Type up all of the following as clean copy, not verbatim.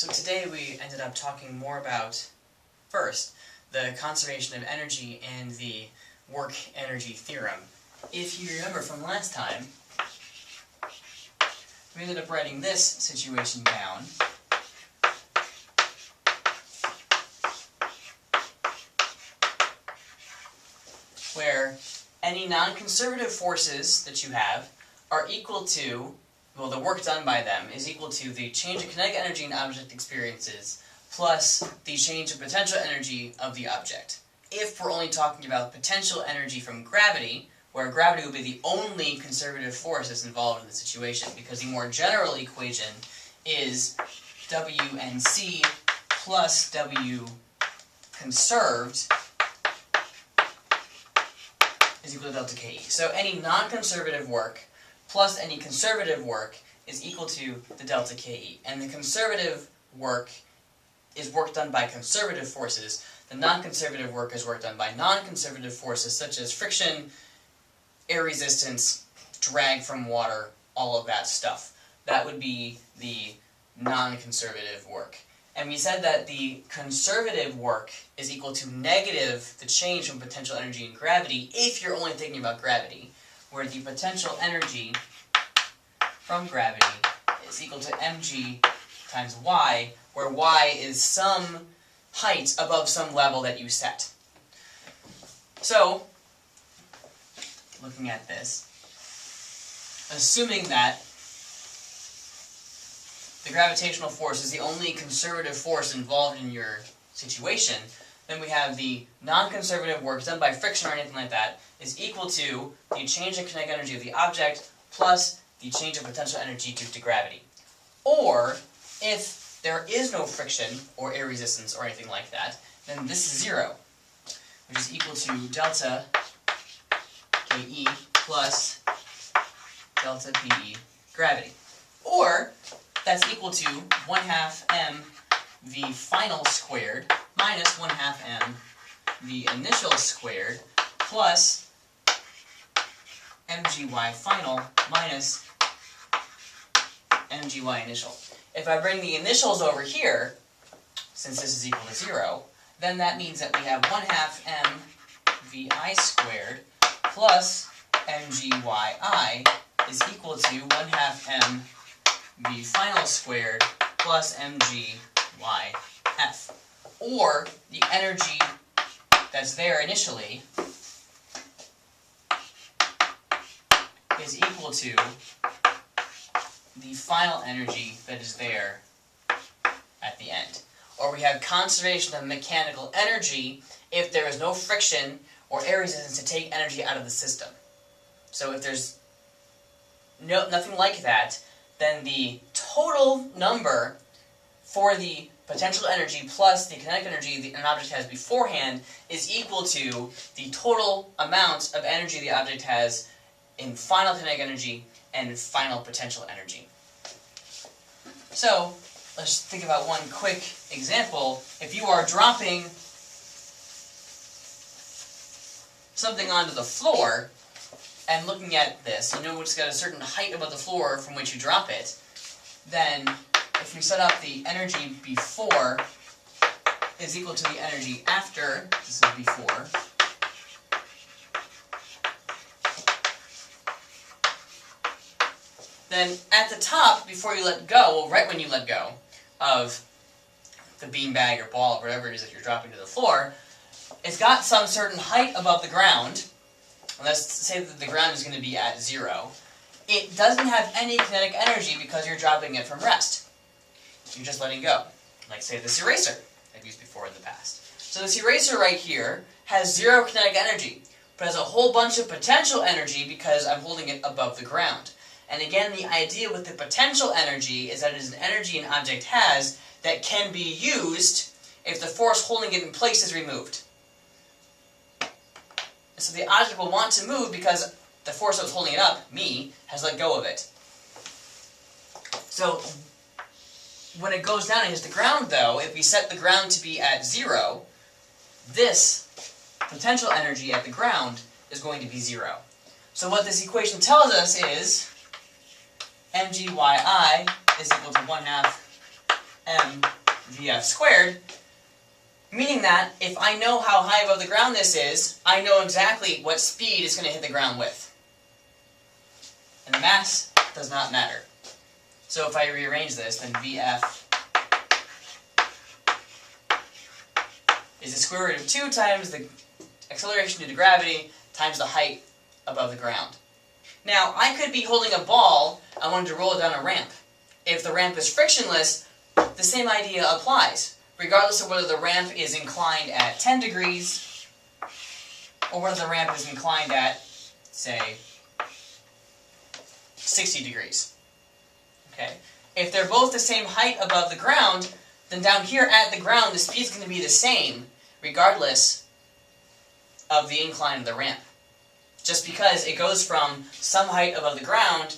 So today we ended up talking more about, first, the conservation of energy and the work-energy theorem. If you remember from last time, we ended up writing this situation down. Where any non-conservative forces that you have are equal to, well, the work done by them is equal to the change in kinetic energy an object experiences plus the change in potential energy of the object. If we're only talking about potential energy from gravity, where gravity would be the only conservative force that's involved in the situation, because the more general equation is WNC plus W conserved is equal to delta KE. So any non-conservative work plus any conservative work is equal to the delta KE. And the conservative work is work done by conservative forces. The non-conservative work is work done by non-conservative forces such as friction, air resistance, drag from water, all of that stuff. That would be the non-conservative work. And we said that the conservative work is equal to negative the change from potential energy in gravity if you're only thinking about gravity, where the potential energy from gravity is equal to mg times y, where y is some height above some level that you set. So, looking at this, assuming that the gravitational force is the only conservative force involved in your situation, then we have the non-conservative work done by friction or anything like that is equal to the change in kinetic energy of the object plus the change in potential energy due to gravity. Or, if there is no friction or air resistance or anything like that, then this is 0, which is equal to delta KE plus delta PE gravity. Or, that's equal to 1/2 mv final squared minus 1/2 m v initial squared plus mgy final minus mgy initial. If I bring the initials over here, since this is equal to 0, then that means that we have 1/2 mvi squared plus mgyi is equal to 1/2 m v final squared plus mgyf. Or the energy that's there initially is equal to the final energy that is there at the end. Or we have conservation of mechanical energy if there is no friction or air resistance to take energy out of the system. So if there's nothing like that, then the total number for the potential energy plus the kinetic energy an object has beforehand is equal to the total amount of energy the object has in final kinetic energy and final potential energy. So, let's think about one quick example. If you are dropping something onto the floor, and looking at this, you know it's got a certain height above the floor from which you drop it, then if we set up the energy before is equal to the energy after, this is before, then at the top, before you let go, well, right when you let go of the beanbag or ball or whatever it is that you're dropping to the floor, it's got some certain height above the ground. Let's say that the ground is going to be at 0. It doesn't have any kinetic energy because you're dropping it from rest. You're just letting go. Like, say, this eraser I've used before in the past. So this eraser right here has 0 kinetic energy, but has a whole bunch of potential energy because I'm holding it above the ground. And again, the idea with the potential energy is that it is an energy an object has that can be used if the force holding it in place is removed. So the object will want to move because the force that was holding it up, me, has let go of it. So when it goes down and hits the ground, though, if we set the ground to be at 0, this potential energy at the ground is going to be 0. So what this equation tells us is mgyi is equal to 1/2 mvf squared, meaning that if I know how high above the ground this is, I know exactly what speed it's going to hit the ground with. And the mass does not matter. So if I rearrange this, then Vf is the square root of 2 times the acceleration due to gravity times the height above the ground. Now, I could be holding a ball, I wanted to roll it down a ramp. If the ramp is frictionless, the same idea applies, regardless of whether the ramp is inclined at 10 degrees or whether the ramp is inclined at, say, 60 degrees. Okay? If they're both the same height above the ground, then down here at the ground the speed is going to be the same, regardless of the incline of the ramp. Just because it goes from some height above the ground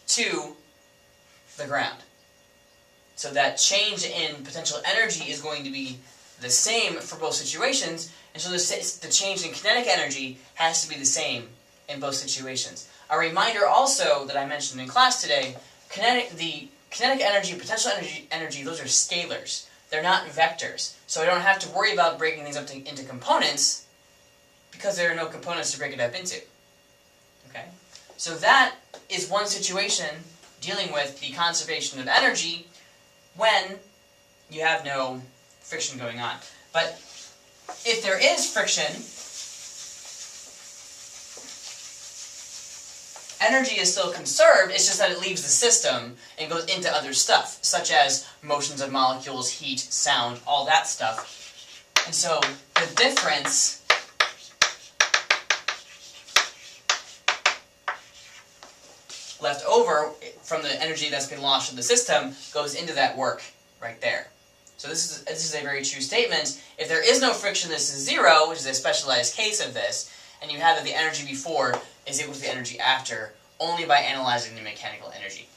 to the ground. So that change in potential energy is going to be the same for both situations, and so the change in kinetic energy has to be the same in both situations. A reminder also that I mentioned in class today, the kinetic energy, potential energy, those are scalars. They're not vectors. So I don't have to worry about breaking things up into components because there are no components to break it up into. Okay? So that is one situation dealing with the conservation of energy when you have no friction going on. But if there is friction, energy is still conserved, it's just that it leaves the system and goes into other stuff, such as motions of molecules, heat, sound, all that stuff. And so the difference left over from the energy that's been lost from the system goes into that work right there. So this is a very true statement. If there is no friction, this is zero, which is a specialized case of this, and you have that the energy before is equal to the energy after only by analyzing the mechanical energy.